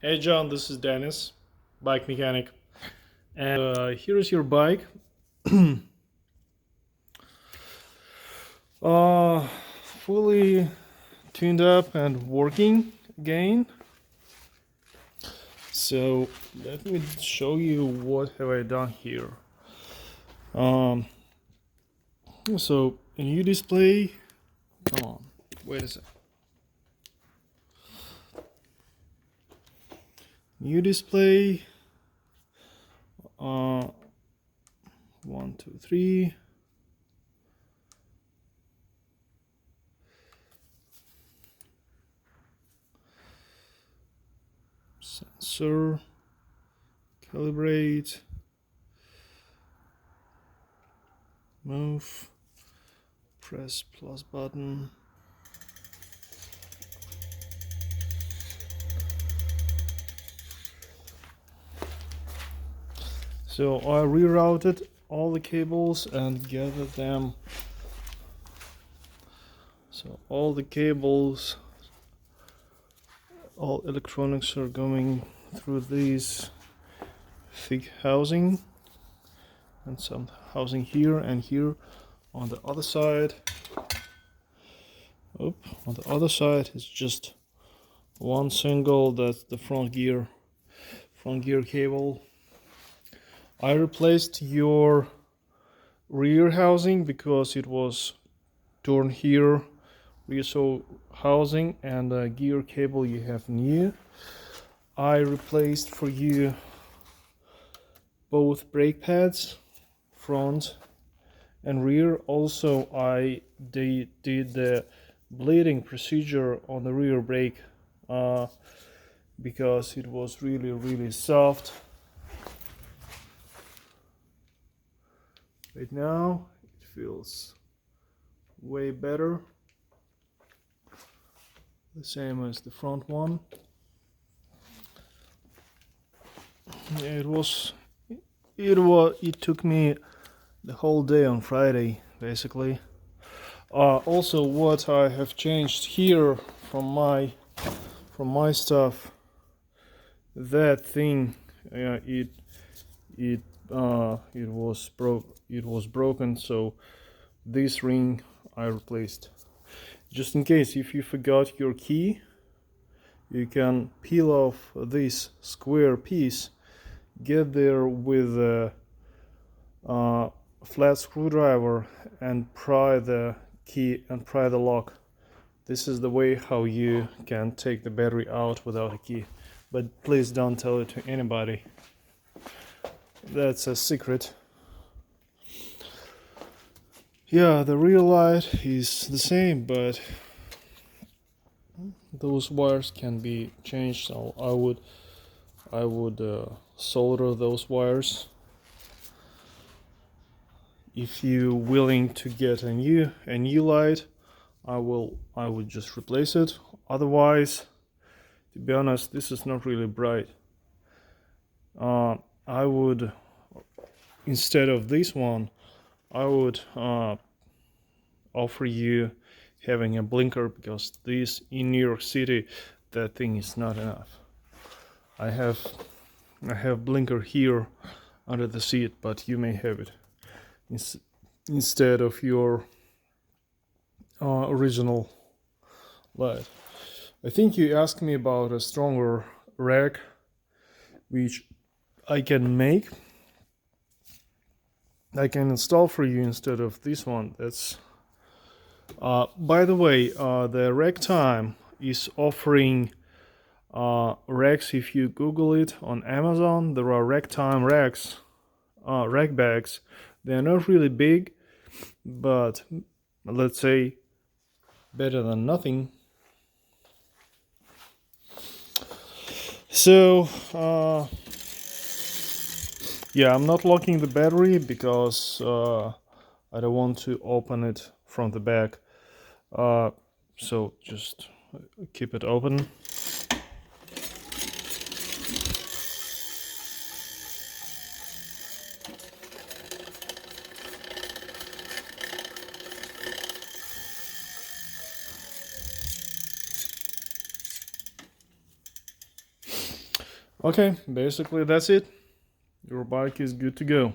Hey John, this is Dennis, bike mechanic, and here's your bike. uh, Fully tuned up and working again. So let me show you what have I done here. Um, so a new display. Come on, wait a sec. New display. Uh, 1, 2, 3. Sensor, calibrate, move, press plus button. So I rerouted all the cables and gathered them. So all the cables, all electronics are going through these thick housing, and some housing here and here. On the other side, on the other side is just one single, that's the front gear cable. I replaced your rear housing because it was torn here. Rear so housing and gear cable you have new. I replaced for you both brake pads, front and rear. Also I did the bleeding procedure on the rear brake because it was really soft. Right now it feels way better, the same as the front one. It took me the whole day on Friday basically. Also what I have changed here from my stuff, that thing, it was broken, so this ring I replaced. Just in case if you forgot your key, you can peel off this square piece, get there with a flat screwdriver and pry the key and pry the lock. This is the way how you can take the battery out without a key, but please don't tell it to anybody. That's a secret. Yeah, the rear light is the same, but those wires can be changed, so I would solder those wires. If you're willing to get a new light, I would just replace it. Otherwise, to be honest, this is not really bright. I would, instead of this one, I would offer you having a blinker, because this in New York City, that thing is not enough. I have blinker here under the seat, but you may have it instead of your original light. I think you asked me about a stronger rack, which I can install for you instead of this one. That's by the way, the Rack Time is offering racks. If you Google it on Amazon, there are Rack Time racks, rack bags. They're not really big, but let's say better than nothing. So yeah, I'm not locking the battery because I don't want to open it from the back. So just keep it open. Okay, basically that's it. Your bike is good to go.